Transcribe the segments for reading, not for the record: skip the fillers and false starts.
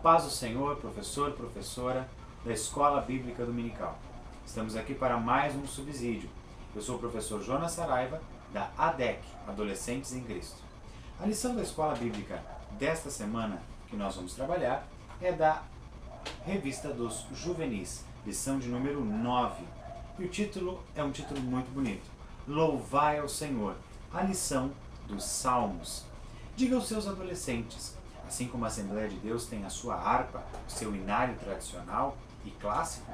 paz do Senhor, professor, professora da Escola Bíblica Dominical. Estamos aqui para mais um subsídio. Eu sou o professor Jonas Saraiva, da ADEC, Adolescentes em Cristo. A lição da Escola Bíblica desta semana que nós vamos trabalhar é da Revista dos Juvenis, lição de número 9. E o título é um título muito bonito. Louvai ao Senhor, a lição dos Salmos. Diga aos seus adolescentes, assim como a Assembleia de Deus tem a sua harpa, o seu inário tradicional e clássico,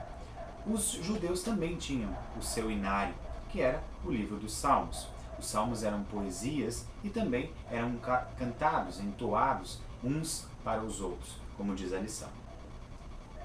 os judeus também tinham o seu inário, que era o livro dos Salmos. Os Salmos eram poesias e também eram cantados, entoados uns para os outros, como diz a lição.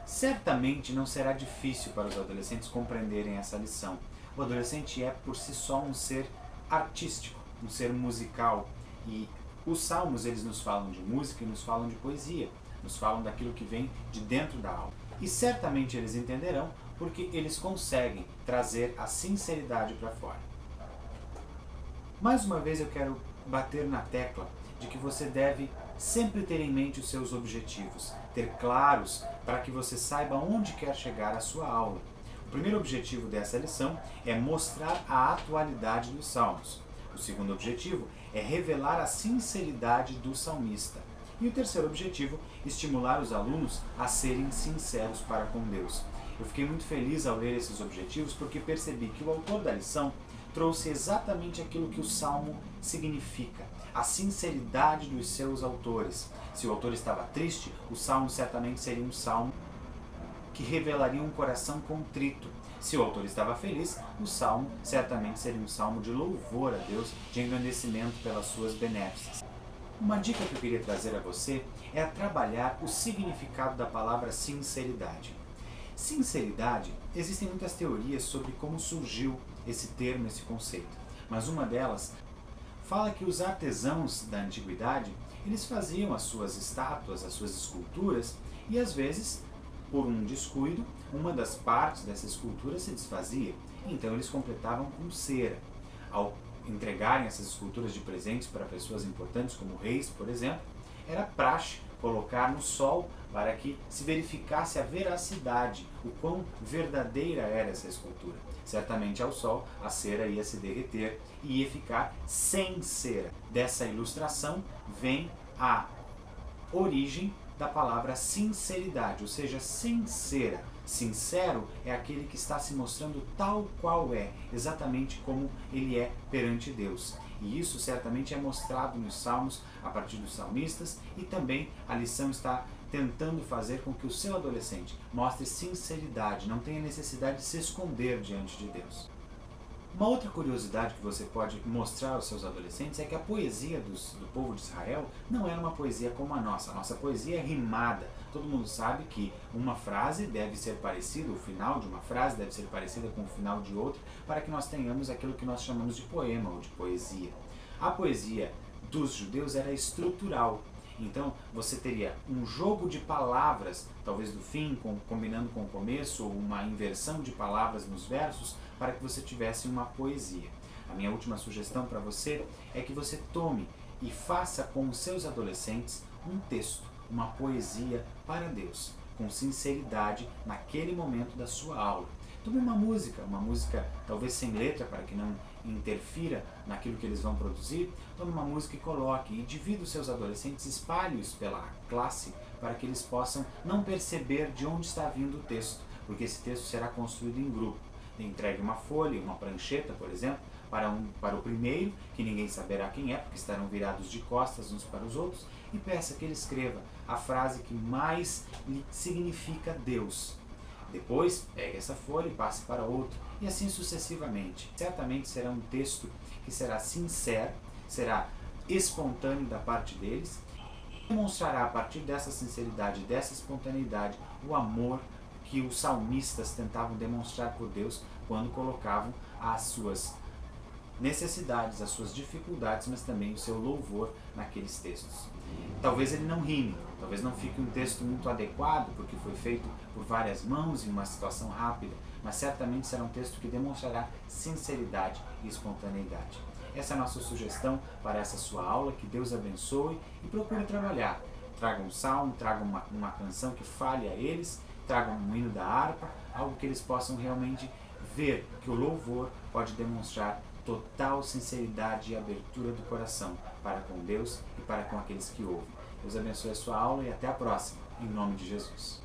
Certamente não será difícil para os adolescentes compreenderem essa lição. O adolescente é por si só um ser artístico, um ser musical, e os salmos eles nos falam de música e nos falam de poesia, nos falam daquilo que vem de dentro da alma. E certamente eles entenderão porque eles conseguem trazer a sinceridade para fora. Mais uma vez eu quero bater na tecla de que você deve sempre ter em mente os seus objetivos, ter claros para que você saiba onde quer chegar a sua aula. O primeiro objetivo dessa lição é mostrar a atualidade dos salmos. O segundo objetivo é revelar a sinceridade do salmista. E o terceiro objetivo, estimular os alunos a serem sinceros para com Deus. Eu fiquei muito feliz ao ler esses objetivos porque percebi que o autor da lição trouxe exatamente aquilo que o salmo significa, a sinceridade dos seus autores. Se o autor estava triste, o salmo certamente seria um salmo que revelaria um coração contrito. Se o autor estava feliz, o salmo certamente seria um salmo de louvor a Deus, de engrandecimento pelas suas benéficas. Uma dica que eu queria trazer a você é a trabalhar o significado da palavra sinceridade. Sinceridade, existem muitas teorias sobre como surgiu esse termo, esse conceito, mas uma delas fala que os artesãos da antiguidade, eles faziam as suas estátuas, as suas esculturas, e às vezes, por um descuido, uma das partes dessa escultura se desfazia, então eles completavam com cera. Ao entregarem essas esculturas de presentes para pessoas importantes, como reis, por exemplo, era praxe colocar no sol para que se verificasse a veracidade, o quão verdadeira era essa escultura. Certamente ao sol a cera ia se derreter e ia ficar sem cera. Dessa ilustração vem a origem da palavra sinceridade, ou seja, sincera. Sincero é aquele que está se mostrando tal qual é, exatamente como ele é perante Deus. E isso certamente é mostrado nos salmos a partir dos salmistas, e também a lição está tentando fazer com que o seu adolescente mostre sinceridade, não tenha necessidade de se esconder diante de Deus. Uma outra curiosidade que você pode mostrar aos seus adolescentes é que a poesia do povo de Israel não era uma poesia como a nossa. A nossa poesia é rimada. Todo mundo sabe que uma frase deve ser parecida, o final de uma frase deve ser parecida com o final de outra, para que nós tenhamos aquilo que nós chamamos de poema ou de poesia. A poesia dos judeus era estrutural. Então você teria um jogo de palavras, talvez do fim combinando com o começo, ou uma inversão de palavras nos versos, para que você tivesse uma poesia. A minha última sugestão para você é que você tome e faça com os seus adolescentes um texto, uma poesia para Deus, com sinceridade naquele momento da sua aula. Tome uma música talvez sem letra, para que não interfira naquilo que eles vão produzir. Tome uma música e coloque, e divida os seus adolescentes, espalhe-os pela classe, para que eles possam não perceber de onde está vindo o texto, porque esse texto será construído em grupo. Entregue uma folha, uma prancheta, por exemplo, para o primeiro, que ninguém saberá quem é, porque estarão virados de costas uns para os outros, e peça que ele escreva a frase que mais lhe significa Deus. Depois, pegue essa folha e passe para outro, e assim sucessivamente. Certamente será um texto que será sincero, será espontâneo da parte deles, e demonstrará a partir dessa sinceridade, dessa espontaneidade, o amor que os salmistas tentavam demonstrar por Deus quando colocavam as suas necessidades, as suas dificuldades, mas também o seu louvor naqueles textos. Talvez ele não rime, talvez não fique um texto muito adequado, porque foi feito por várias mãos em uma situação rápida, mas certamente será um texto que demonstrará sinceridade e espontaneidade. Essa é a nossa sugestão para essa sua aula. Que Deus abençoe e procure trabalhar Tragam um salmo, tragam uma canção que fale a eles, tragam um hino da harpa, algo que eles possam realmente ver que o louvor pode demonstrar total sinceridade e abertura do coração para com Deus e para com aqueles que ouvem. Deus abençoe a sua aula e até a próxima, em nome de Jesus.